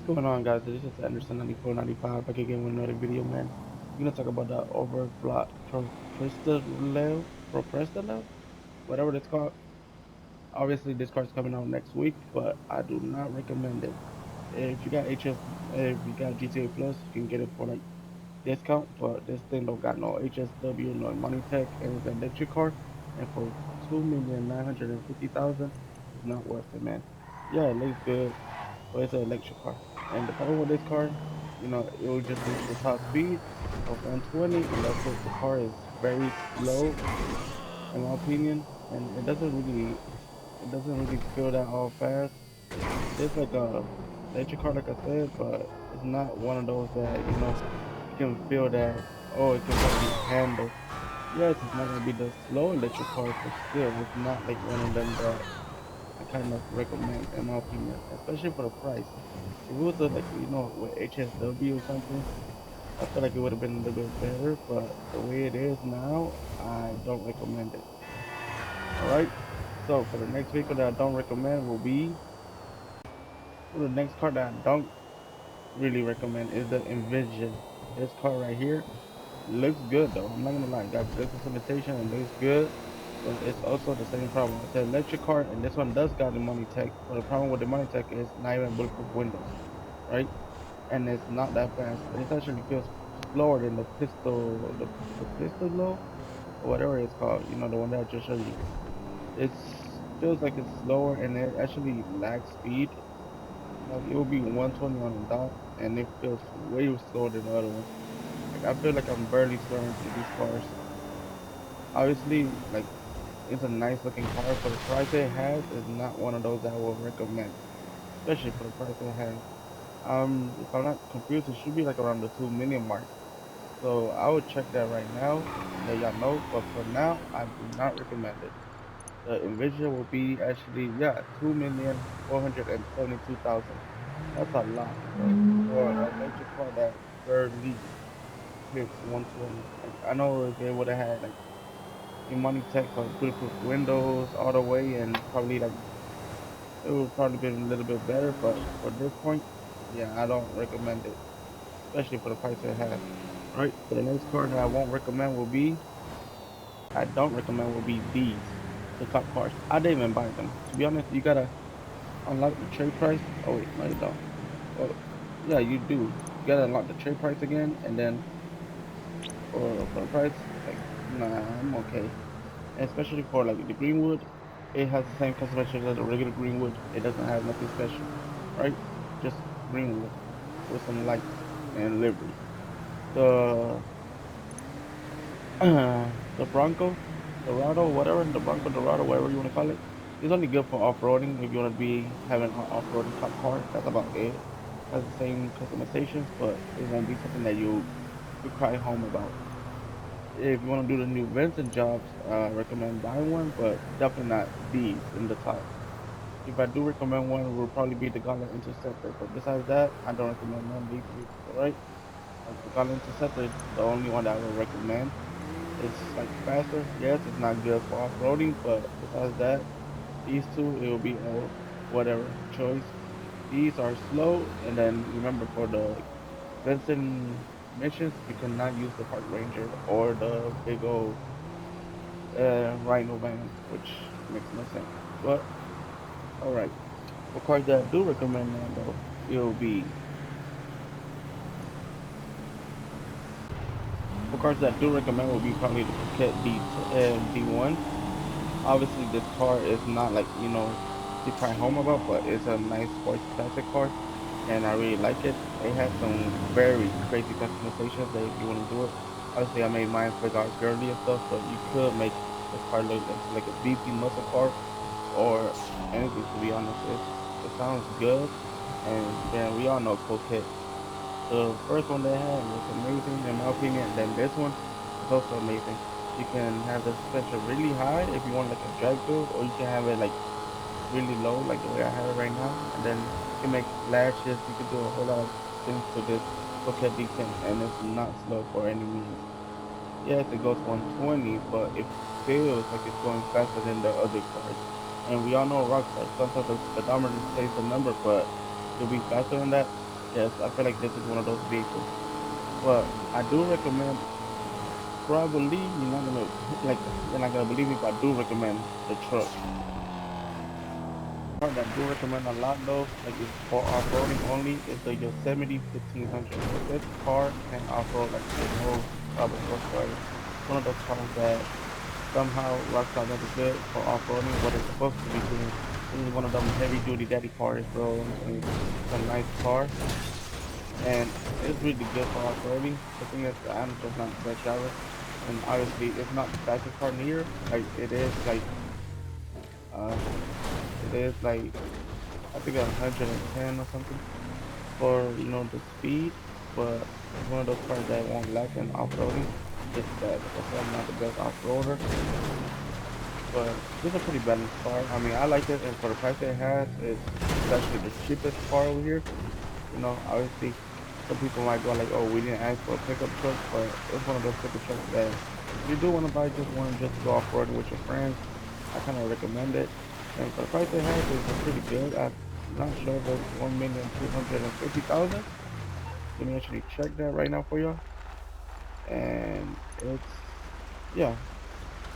What's going on, guys? This is Anderson 9495 back again with another video, man. We're gonna talk about the Overclock Proprestalo, whatever it's called. Obviously, this card's coming out next week, but I do not recommend it. If you got if you got GTA Plus, you can get it for like discount, but this thing don't got no HSW, no money tech, and it's an electric car, and for 2,950,000, it's not worth it, man. Yeah, it looks good, but it's an electric car. And the problem with this car, it will just reach the top speed of 120, and that's it. The car is very slow, in my opinion, and it doesn't really feel that all fast. It's like a electric car, like I said, but it's not one of those that you can feel that, oh, it can probably handle. Yes, it's not gonna be the slow electric cars, but still, it's not like one of them that I kind of recommend, in my opinion, especially for the price. If it was like with HSW or something, I feel like it would have been a little bit better. But the way it is now, I don't recommend it. All right. So for the next vehicle that I don't recommend will be for the next car that I don't really recommend is the Envision. This car right here looks good though. I'm not gonna lie, it got good customization and looks good. But it's also the same problem. It's an electric car, and this one does got the money tech. But the problem with the money tech is not even bulletproof windows, right? And it's not that fast. It actually feels slower than the pistol low or whatever it's called. The one that I just showed you. It feels like it's slower and it actually lacks speed. Like it will be 120 on the dot, and it feels way slower than the other ones. Like I feel like I'm barely swearing through these cars. Obviously, like it's a nice looking car for the price it has. It's not one of those that I will recommend, especially for the price it has. If I'm not confused, it should be like around the 2 million mark. So I would check that right now, let y'all know. But for now, I do not recommend it. The Envision will be actually, yeah, 2,472,000. That's a lot, bro. For an electric car that barely hits 120. Like I know if they would have had like money tech like bulletproof windows all the way, and probably like it would probably been a little bit better. But for this point, yeah, I don't recommend it, especially for the price it has. Right. So the next car that I don't recommend will be these, the top cars. I didn't even buy them. To be honest, you gotta unlock the trade price. Oh wait, no you don't. Well, yeah, you do. You gotta unlock the trade price again, and then for the price, like, nah, I'm okay. Especially for like the Greenwood, it has the same customization as the regular Greenwood. It doesn't have nothing special, right? Just Greenwood with some lights and livery. The the Bronco Dorado, whatever, the Bronco Dorado, whatever you want to call it, it's only good for off-roading if you want to be having an off-roading top car. That's about it. Has the same customizations, but it won't be something that you cry home about. If you want to do the new Vincent jobs, I recommend buying one, but definitely not these in the top. If I do recommend one, it will probably be the Gauntlet Interceptor. But besides that, I don't recommend none of these vehicles. All right, like the Gauntlet Interceptor is the only one that I would recommend. It's like faster. Yes, it's not good for off-roading, but besides that, these two it will be whatever choice. These are slow, and then remember for the Vincent missions, you cannot use the Park Ranger or the big old Rhino van, which makes no sense. But all right, for cars that I do recommend, man, though, it will be for cars that I do recommend will be probably the Coquette D1. Obviously, this car is not like to cry home about, but it's a nice sports classic car, and I really like it. It has some very crazy customizations that if you want to do it. Obviously, I made mine for our girly and stuff, but you could make this car look like a beefy muscle car or anything. To be honest, it sounds good, and then we all know Coquette. The first one they had was amazing in my opinion. Then this one is also amazing. You can have the suspension really high if you want like a drag build, or you can have it like really low, like the way I have it right now. And then you can make lashes. You can do a whole lot of things to this Coquette D10, and it's not slow for any means. Yes, it goes 120, but it feels like it's going faster than the other cars. And we all know Rockstar. Sometimes the odometer says the number, but it'll be faster than that. Yes, I feel like this is one of those vehicles. But I do recommend, probably you're not gonna like you're not gonna believe me, but I do recommend the truck. Car that I do recommend a lot though, like it's for off-roading only, is the Yosemite 1500. So this car can off-road like with no problems whatsoever. It's one of those cars that somehow Rockstar does it good for off-roading what it's supposed to be doing. This is one of them heavy-duty daddy cars, bro. I'm telling you, it's a nice car and it's really good for off-roading. The thing is, I'm just not the best driver, and obviously it's not the fastest car near. Like uh, it is like I think 110 or something for the speed, but it's one of those cars that won't lack in off-roading. Just that, like I said, I'm not the best off-roader, but it's a pretty balanced car. I mean, I like it, and for the price it has, it's actually the cheapest car over here. Obviously, some people might go like, "Oh, we didn't ask for a pickup truck," but it's one of those pickup trucks that if you do want to buy just one just to go off-roading with your friends, I kind of recommend it. And for the price it has, it's pretty good. I'm not sure if it's 1,250,000. Let me actually check that right now for you. And it's yeah,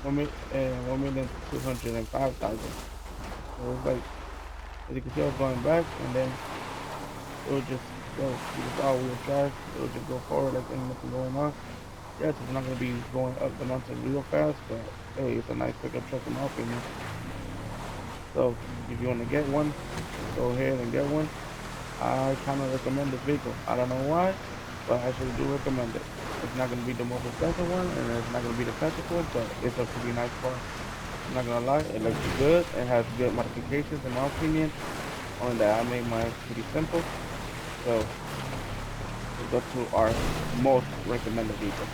1,205,000. So it's like as you can see, I was going back, and then it would just go. You just all-wheel drive. It would just go forward like ain't nothing going on. Yes, it's not gonna be going up the mountain real fast, but hey, it's a nice pickup truck in my opinion. So if you want to get one, go ahead and get one. I kind of recommend this vehicle. I don't know why, but I actually do recommend it. It's not gonna be the most expensive one, and it's not gonna be the fastest one, but it's a pretty nice car. I'm not gonna lie, it looks good. It has good modifications in my opinion. Only that I made mine pretty simple. So we go to our most recommended vehicle.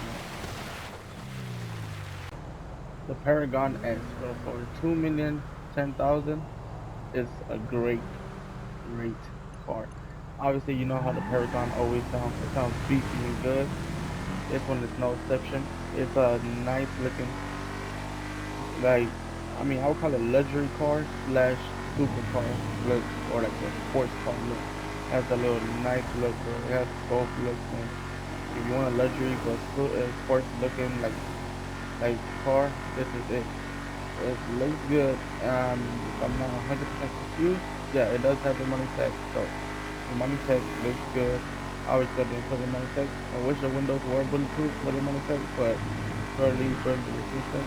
The Paragon S, bro, for 2,010,000 is a great car. Obviously, you know how the Paragon always sounds. It sounds beefy and good. This one is no exception. It's a nice looking, like, I mean, I would call it luxury car slash supercar look, or like a sports car look. Has a little nice look, bro. It has both looks, man. If you want a luxury but sports looking like car, this is it. It looks good. If I'm not 100% confused, yeah, it does have the money tag. So the money tag looks good. I always go there and put the money tag. I wish the windows were bulletproof for the money tag, but surely burn resistant.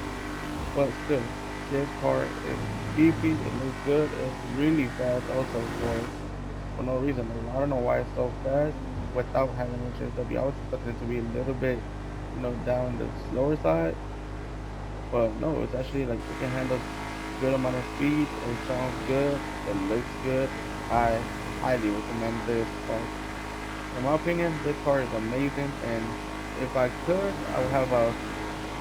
But still, this car is beefy. It looks good. It's really fast also for no reason. I don't know why it's so fast without having HSW. I was expecting it to be a little bit, down the slower side. But no, it's actually like it can handle good amount of speed. It sounds good. It looks good. I highly recommend this car. In my opinion, this car is amazing. And if I could, I would have a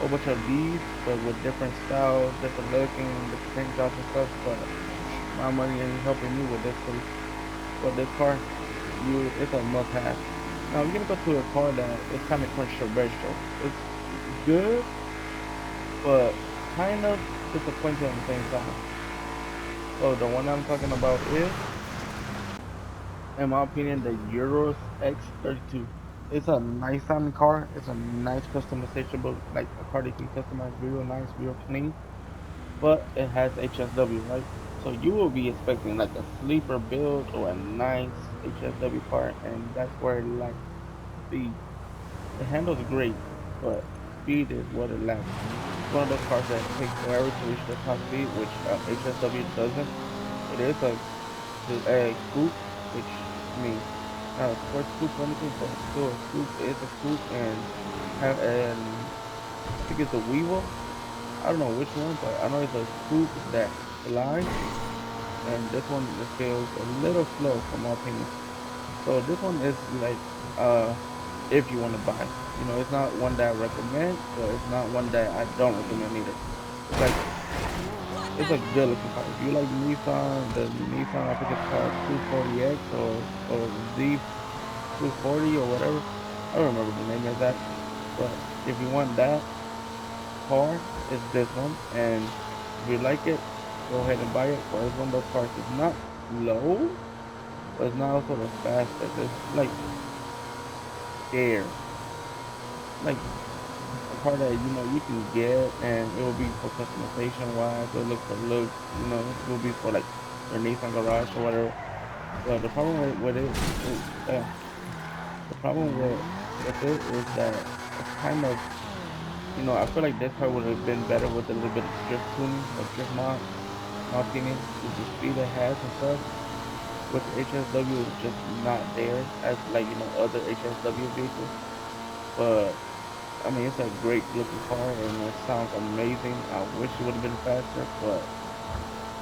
whole bunch of these, but with different styles, different looking, different paint jobs and stuff. But my money ain't helping me with this. But this car, it's a must-have. Now we're gonna go to a car that is kind of controversial. It's good, but kind of disappointing at the same time. So the one I'm talking about is, in my opinion, the Euros X32. It's a nice sounding car. It's a nice customizable, like a car that you can customize real nice, real clean. But it has HSW, right? So you will be expecting like a sleeper build or a nice HSW car, and that's where it lacks speed. It handles great, but speed is what it lacks. It's one of those cars that takes forever to reach the top speed, which HSW doesn't. It is a coupe, which I mean, not a sports coupe or anything, but still a coupe. It's a coupe, and I think it's a Weevil. I don't know which one, but I know it's a coupe that flies, and this one just feels a little slow, from my opinion. So this one is like, if you want to buy, it's not one that I recommend, but it's not one that I don't recommend either. It's like it's a good looking car. If you like the Nissan, I think it's called 240X or Z240 or whatever. I don't remember the name of that. But if you want that car, it's this one. And if you like it, go ahead and buy it. But it's one of those cars. It's not low, but it's not also the fastest. It's like there, like a car that you can get, and it will be for customization wise. It'll look for looks, it will be for like your Nissan garage or whatever. But the problem with it, ooh, damn, the problem with it is that it's kind of, I feel like this car would have been better with a little bit of drift tuning or drift mod, in my opinion, with the speed it has and stuff. With the HSW, it's just not there as like other HSW vehicles. But I mean, it's a great looking car and it sounds amazing. I wish it would have been faster, but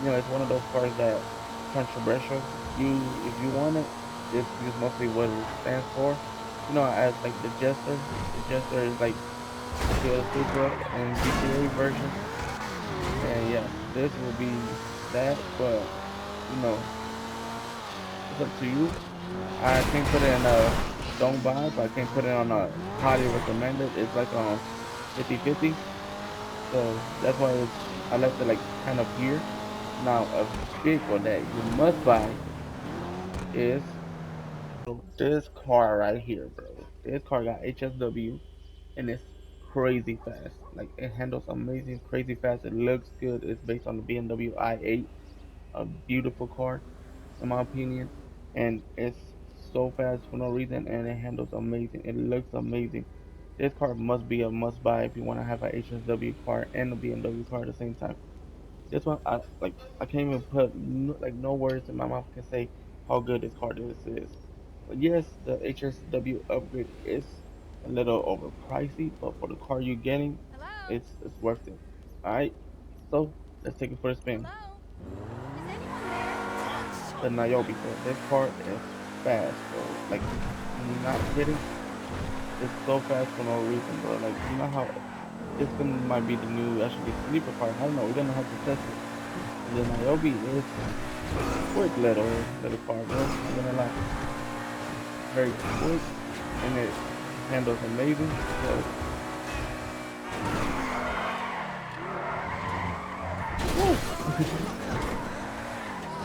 it's one of those cars that controversial. If you want it, this is mostly what it stands for. As like the Jester. The Jester is like the Toyota Supra and GTA version. And yeah, this will be that, but you know, it's up to you. I can't put it in a don't buy, but I can't put it on a highly recommended. It's like 50-50. So that's why I left it like kind of here. Now a vehicle that you must buy is this car right here, bro. This car got HSW and it's crazy fast. Like it handles amazing, crazy fast. It looks good. It's based on the BMW i8, a beautiful car in my opinion, and it's so fast for no reason, and it handles amazing. It looks amazing. This car must be a must buy if you want to have a HSW car and a BMW car at the same time. This one, I can't even put no words in my mouth can say how good this car this is. But yes, the HSW upgrade is a little overpricey, but for the car you're getting, Hello? it's worth it. All right, so let's take it for a spin. Hello? Is anyone there? The Niobe, bro. This car is fast, bro. Like, I'm not kidding. It's so fast for no reason, bro. Like, you know how this gonna might be the new actually sleeper car. I don't know. We're gonna have to test it. The Niobe is quick little car, bro. I'm gonna lie. Very quick, and it handles amazing. So, woo!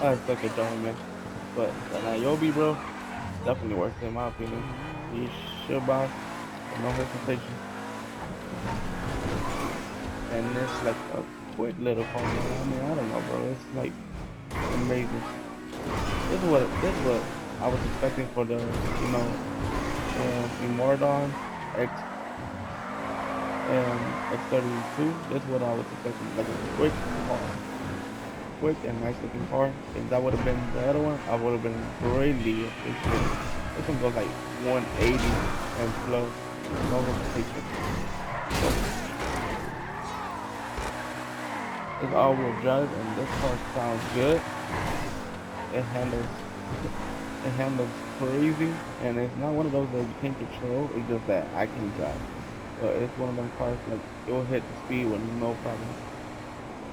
I suck at driving, man. But the Niobe, bro, definitely worth it in my opinion. You should buy, with no hesitation. And it's like a quick little car. I mean, I don't know, bro. It's like amazing. This is what I was expecting for the Immordon X X32. This is what I was expecting, like a quick car, quick and nice looking car. If that would have been the other one, I would have been greatly appreciated. This one goes like 180 and plus, no hesitation. So it's all-wheel drive, and this car sounds good. It handles it handles crazy, and it's not one of those that you can't control. It's just that I can drive. But it's one of them cars like it will hit the speed with no problem.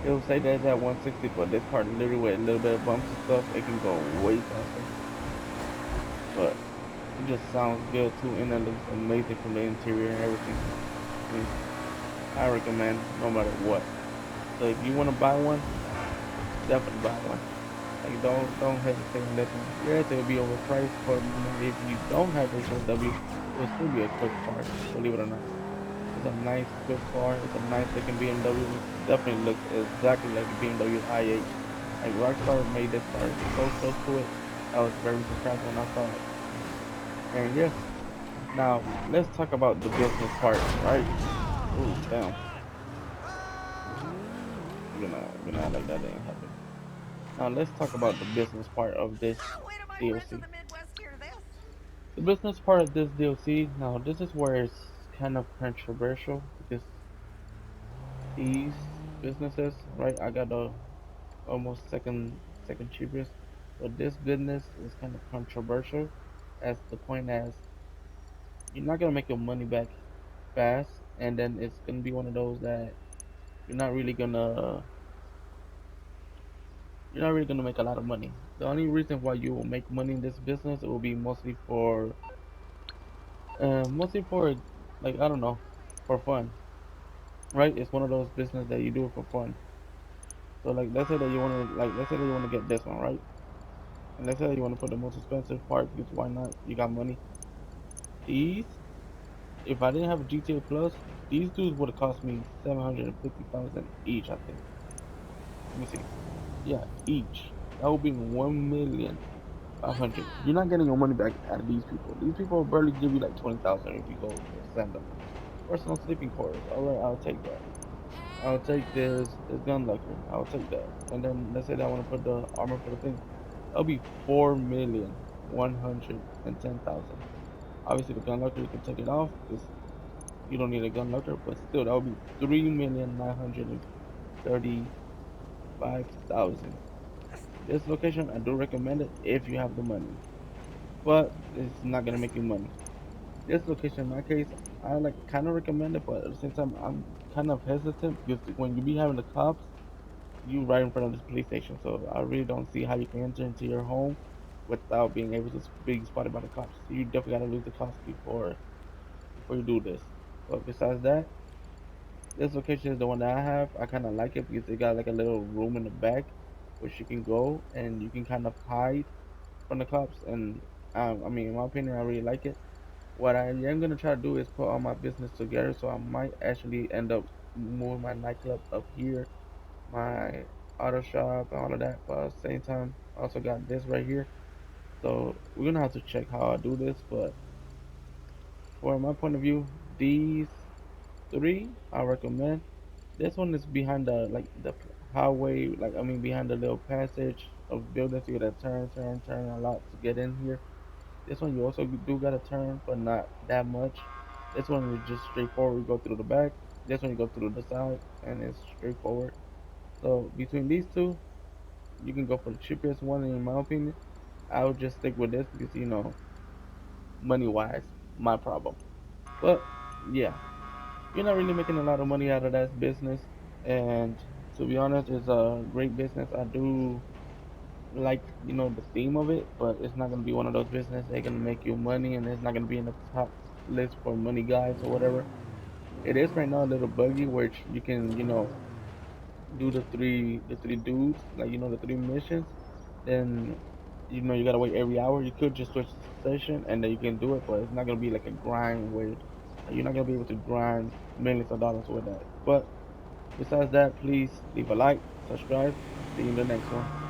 It will say that it's at 160, but this car literally with a little bit of bumps and stuff, it can go way faster. But it just sounds good too, and it looks amazing from the interior and everything. I mean, I recommend no matter what. So if you want to buy one, definitely buy one. Like don't hesitate on that one. Yes, it'll be overpriced, but if you don't have HSW, it'll still be a quick car. Believe it or not, it's a nice quick car. It's a nice looking BMW. Definitely looks exactly like a BMW i8. Like Rockstar made this car so close to it. I was very surprised when I saw it. And yes, now let's talk about the business part, right? Ooh, damn. We're gonna act like that didn't happen. Now let's talk about the business part of this Wait till my friends in DLC. the Midwest hear this. The business part of this DLC, now this is where it's kind of controversial because these businesses, right? I got the almost second cheapest, but this business is kind of controversial as the point as you're not gonna make your money back fast, and then it's gonna be one of those that you're not really gonna you're not really gonna make a lot of money. The only reason why you will make money in this business it will be mostly for like I don't know, for fun, right? It's one of those business that you do it for fun. So like let's say that you want to get this one, right? And let's say you want to put the most expensive part because why not? You got money. These, if I didn't have a GTA Plus, these dudes would have cost me 750,000 each. I think. Let me see. Yeah, each. That would be 1,500,000. You're not getting your money back out of these people. These people will barely give you like 20,000 if you go send them. Personal sleeping quarters. All right, I'll take that. I'll take this gun locker. I'll take that. And then let's say that I want to put the armor for the thing. That'll be 4,110,000. Obviously, the gun locker you can take it off because you don't need a gun locker, but still that would be 3,935,000. This location I do recommend it if you have the money, but it's not gonna make you money. This location in my case, I like kind of recommend it, but at the same time I'm kind of hesitant because when you be having the cops, you right in front of this police station, so I really don't see how you can enter into your home without being able to be spotted by the cops. You definitely gotta lose the cops before you do this. But besides that, this location is the one that I have. I kind of like it because it got like a little room in the back which you can go and you can kind of hide from the cops. And I mean, in my opinion, I really like it. What I am gonna try to do is put all my business together, so I might actually end up moving my nightclub up here, my auto shop, and all of that. But at the same time, I also got this right here. So we're gonna have to check how I do this. But for my point of view, these three I recommend. This one is behind the like the highway, like I mean behind the little passage of buildings. You gotta turn a lot to get in here. This one you also do gotta turn, but not that much. This one is just straightforward. You go through the back. This one you go through the side, and it's straightforward. So between these two, you can go for the cheapest one. In my opinion, I would just stick with this because money wise, my problem. But yeah, you're not really making a lot of money out of that business. And to be honest, it's a great business. I do like the theme of it, but it's not gonna be one of those business that gonna make you money, and it's not gonna be in the top list for money guys or whatever. It is right now a little buggy, which you can do the three dudes, like the three missions. Then you gotta wait every hour. You could just switch session and then you can do it, but it's not gonna be like a grind where you're not gonna be able to grind millions of dollars with that. But besides that, please leave a like, subscribe, and see you in the next one.